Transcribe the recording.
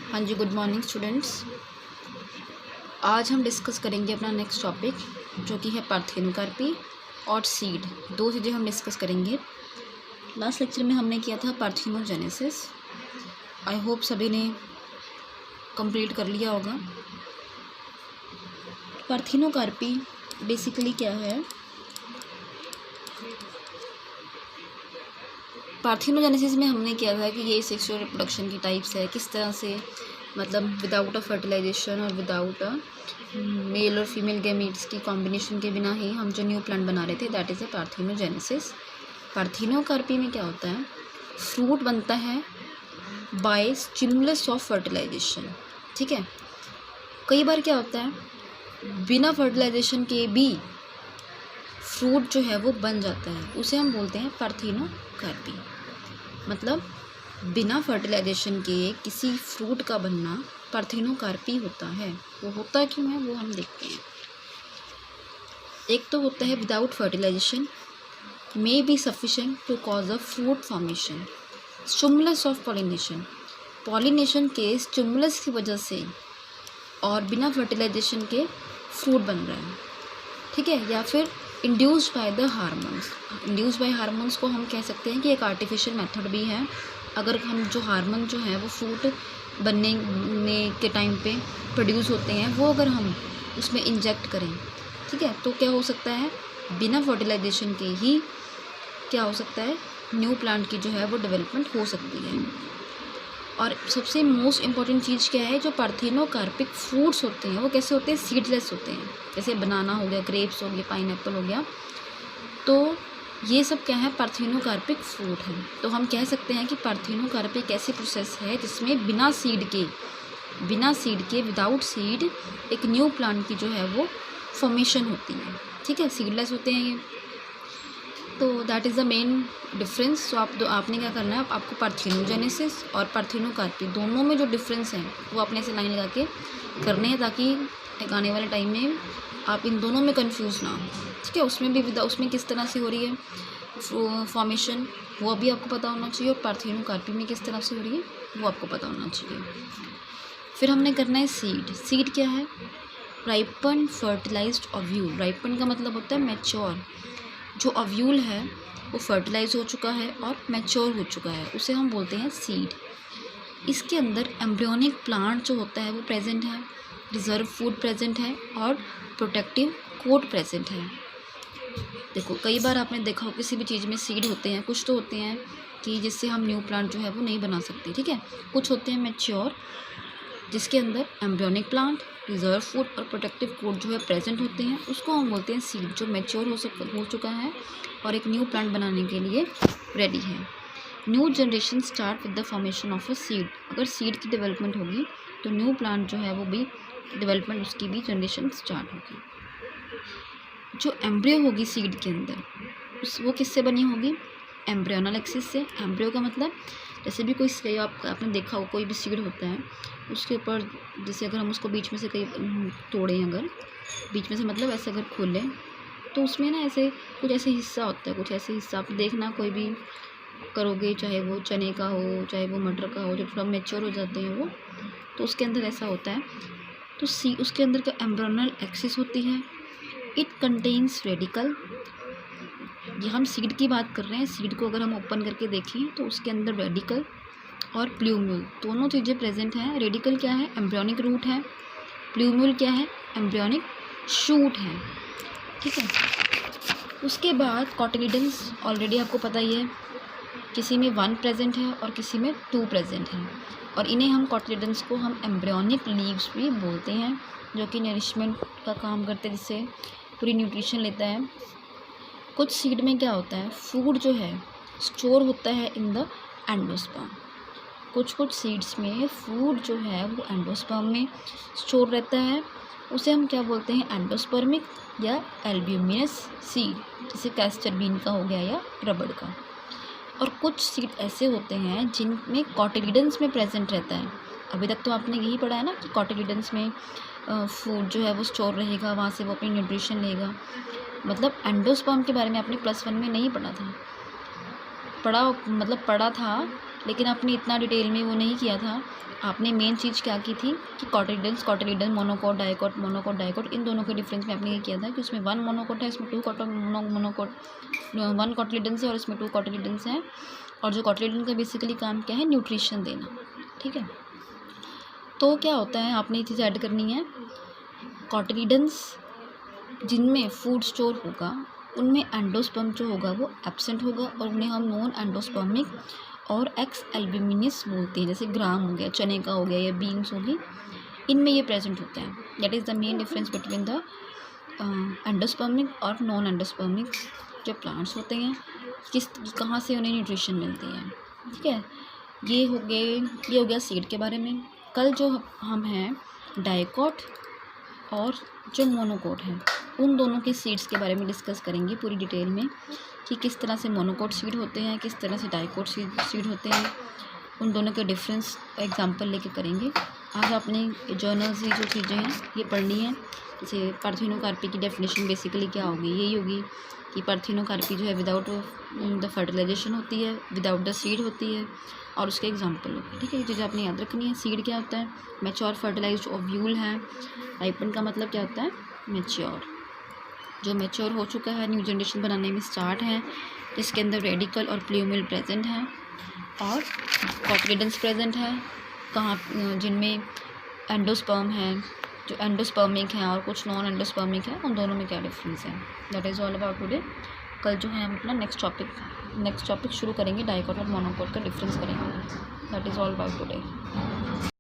हाँ जी, good morning students. आज हम डिस्कस करेंगे अपना नेक्स्ट टॉपिक जो कि है पार्थेनोकार्पी और सीड। दो चीज़ें हम डिस्कस करेंगे। लास्ट लेक्चर में हमने किया था पार्थेनोजेनेसिस। आई होप सभी ने कंप्लीट कर लिया होगा। पार्थेनोकार्पी बेसिकली क्या है? पार्थेनोजेनेसिस में हमने किया था कि ये सेक्सुअल रिप्रोडक्शन की टाइप्स है, किस तरह से मतलब विदाउट अ फर्टिलाइजेशन और विदाउट अ मेल और फीमेल गैमीट्स की कॉम्बिनेशन के बिना ही हम जो न्यू प्लांट बना रहे थे, that is a parthenogenesis. Parthenocarpy में क्या होता है? फ्रूट बनता है बाय स्टिमुलस ऑफ फर्टिलाइजेशन। ठीक है, कई बार क्या होता है, बिना फर्टिलाइजेशन के भी फ्रूट जो है वो बन जाता है, उसे हम बोलते हैं पार्थेनोकार्पी। मतलब बिना फर्टिलाइजेशन के किसी फ्रूट का बनना पार्थेनोकार्पी होता है। वो होता क्यों है वो हम देखते हैं। एक तो होता है without fertilization may be sufficient to cause a fruit formation. Stimulus of pollination, pollination के स्टिमुलस की वजह से और बिना फर्टिलाइजेशन के फ्रूट बन रहा है। ठीक है, या फिर induced by the hormones. Induced by hormones को हम कह सकते हैं कि एक आर्टिफिशियल मेथड भी है। अगर हम जो हार्मोन जो है वो फ्रूट बनने के टाइम पे प्रोड्यूस होते हैं, वो अगर हम उसमें इंजेक्ट करें, ठीक है, तो क्या हो सकता है, बिना फर्टिलाइजेशन के ही क्या हो सकता है, न्यू प्लांट की जो है वो डेवलपमेंट हो सकती है। और सबसे मोस्ट इम्पॉर्टेंट चीज़ क्या है, जो पार्थेनोकार्पिक फ्रूट्स होते हैं वो कैसे होते हैं, सीडलेस होते हैं। जैसे बनाना हो गया, ग्रेप्स हो गया, पाइनएप्पल हो गया, तो ये सब क्या है, पार्थेनोकार्पिक फ्रूट है। तो हम कह सकते हैं कि पार्थेनोकार्पी एक ऐसी प्रोसेस है जिसमें बिना सीड के विदाउट सीड एक न्यू प्लांट की जो है वो फॉर्मेशन होती है। ठीक है, सीडलेस होते हैं ये। तो that is the main difference. तो आपने क्या करना है, आपको पार्थेनोजेनेसिस और पार्थेनोकार्पी दोनों में जो डिफरेंस है वो अपने से लाइन लगा के करने हैं, ताकि आने वाले टाइम में आप इन दोनों में कंफ्यूज ना हो। ठीक है, उसमें किस तरह से हो रही है फॉर्मेशन वो भी आपको पता होना चाहिए, और पार्थेनोकार्पी में किस तरह से हो रही है वो आपको पता होना चाहिए। फिर हमने करना है सीड। सीड क्या है? Ripen fertilised ovule. राइपन का मतलब होता है मैच्योर। जो ओव्यूल है वो फर्टिलाइज हो चुका है और मैच्योर हो चुका है, उसे हम बोलते हैं सीड। इसके अंदर एम्ब्रियोनिक प्लांट जो होता है वो प्रेजेंट है, रिजर्व फूड प्रेजेंट है और प्रोटेक्टिव कोट प्रेजेंट है। देखो, कई बार आपने देखा हो किसी भी चीज़ में सीड होते हैं, कुछ तो होते हैं कि जिससे हम न्यू प्लांट जो है वो नहीं बना सकते। ठीक है, कुछ होते हैं मैच्योर जिसके अंदर एम्ब्रियोनिक प्लांट, रिजर्व फूड और प्रोटेक्टिव कोट जो है प्रेजेंट होते हैं, उसको हम बोलते हैं सीड। जो मैच्योर हो चुका है और एक न्यू प्लांट बनाने के लिए रेडी है। New generation start with the formation of a seed. अगर सीड की डेवलपमेंट होगी तो न्यू प्लांट जो है वो भी डेवलपमेंट, उसकी भी जनरेशन स्टार्ट होगी। जो एम्ब्रियो होगी सीड के अंदर, वो किससे बनी होगी? एम्ब्रियोनल एक्सिस से। एम्ब्रियो का मतलब जैसे भी कोई आपने देखा हो, कोई भी सीड होता है उसके ऊपर, जैसे अगर हम उसको बीच में से कहीं तोड़ें, अगर बीच में से मतलब ऐसे अगर खोलें तो उसमें ना ऐसे कुछ ऐसे हिस्सा होता है, कुछ ऐसे हिस्सा आप देखना कोई भी करोगे, चाहे वो चने का हो चाहे वो मटर का हो, जब थोड़ा मैच्योर हो जाते हैं वो, तो उसके अंदर ऐसा होता है। तो उसके अंदर क्या एम्ब्रियोनल एक्सिस होती है। It contains radical. ये हम सीड की बात कर रहे हैं। सीड को अगर हम ओपन करके देखें तो उसके अंदर रेडिकल और प्लूम्यूल दोनों चीज़ें प्रेजेंट हैं। रेडिकल क्या है? एम्ब्रियोनिक रूट है। प्लूम्यूल क्या है? एम्ब्रियोनिक शूट है। ठीक है, उसके बाद कॉटिलिडन्स ऑलरेडी आपको पता ही है, किसी में 1 प्रेजेंट है और किसी में 2 प्रेजेंट है, और इन्हें हम कॉटिलिडन्स को हम एम्ब्रियोनिक लीव्स भी बोलते हैं, जो कि नरिशमेंट का काम करते हैं, जिससे पूरी न्यूट्रिशन लेता है। कुछ सीड में क्या होता है, फूड जो है स्टोर होता है इन द एंडोस्पर्म। कुछ सीड्स में फूड जो है वो एंडोस्पर्म में स्टोर रहता है, उसे हम क्या बोलते हैं, एंडोस्पर्मिक या एल्ब्यूमिनस सीड, जैसे कैस्टर बीन का हो गया या रबड़ का। और कुछ सीड ऐसे होते हैं जिनमें कॉटिलिडन्स में प्रेजेंट रहता है। अभी तक तो आपने यही पढ़ा है ना कि कॉटिलिडन्स में फूड जो है वो स्टोर रहेगा, वहाँ से वो अपनी न्यूट्रिशन लेगा। मतलब एंडोस्पर्म के बारे में आपने +1 में नहीं पढ़ा था, पढ़ा था लेकिन आपने इतना डिटेल में वो नहीं किया था। आपने मेन चीज़ क्या की थी कि कॉटिलिडन्स, मोनोकोट, डाइकोट इन दोनों के डिफरेंस में आपने ये किया था कि उसमें 1 मोनोकोट है, इसमें 2 मोनोकोट, 1 कॉटिलिडन्स है और इसमें 2 कॉटिलिडन्स हैं। और जो कॉटिलिडन का बेसिकली काम क्या है, न्यूट्रिशन देना, ठीक है। तो क्या होता है, आपने ये चीज़ ऐड करनी है। कॉटिलिडन्स जिनमें फूड स्टोर होगा उनमें एंडोस्पर्म जो होगा वो एब्सेंट होगा और उन्हें हम नॉन एंडोस्पर्मिक और एक्स एल्ब्यूमिनस बोलते हैं। जैसे ग्राम हो गया, चने का हो गया या बीन्स होगी, इनमें ये प्रेजेंट होता है। That is the main difference between the endospermic और नॉन एंडोस्पर्मिक जो प्लांट्स होते हैं, कहाँ से उन्हें न्यूट्रिशन मिलती है, ठीक है। ये हो गया सीड के बारे में। कल जो हम हैं डाइकोट और जो मोनोकोट है उन दोनों के सीड्स के बारे में डिस्कस करेंगे पूरी डिटेल में कि किस तरह से मोनोकोट सीड होते हैं, किस तरह से डाइकोट सीड होते हैं, उन दोनों के डिफरेंस एग्जांपल लेके करेंगे। आज आपने जर्नल्स ही जो चीज़ें हैं ये पढ़नी है। जैसे पार्थिनोकार्पी की डेफिनेशन बेसिकली क्या होगी, यही होगी कि पार्थिनोकार्पी जो है विदाउट द फर्टिलाइजेशन होती है, विदाउट द सीड होती है और उसके एग्जांपल होगी, ठीक है। ये चीज़ें आपने याद रखनी है। सीड क्या होता है, मैच्योर फर्टिलाइज्ड ओव्यूल है। राइपन का मतलब क्या होता है, मैच्योर, जो मैच्योर हो चुका है, न्यू जनरेशन बनाने में स्टार्ट है, जिसके अंदर रेडिकल और प्लूमिल प्रेजेंट हैं और कॉटिलिडन्स प्रेजेंट है। कहाँ, जिनमें एंडोस्पर्म है, जो एंडोस्पर्मिक हैं और कुछ नॉन एंडोस्पर्मिक है, उन दोनों में क्या डिफरेंस है। That is all about today. कल जो है हम अपना नेक्स्ट टॉपिक शुरू करेंगे, डाइकोट और मोनोकोट का डिफरेंस करेंगे। That is all about today.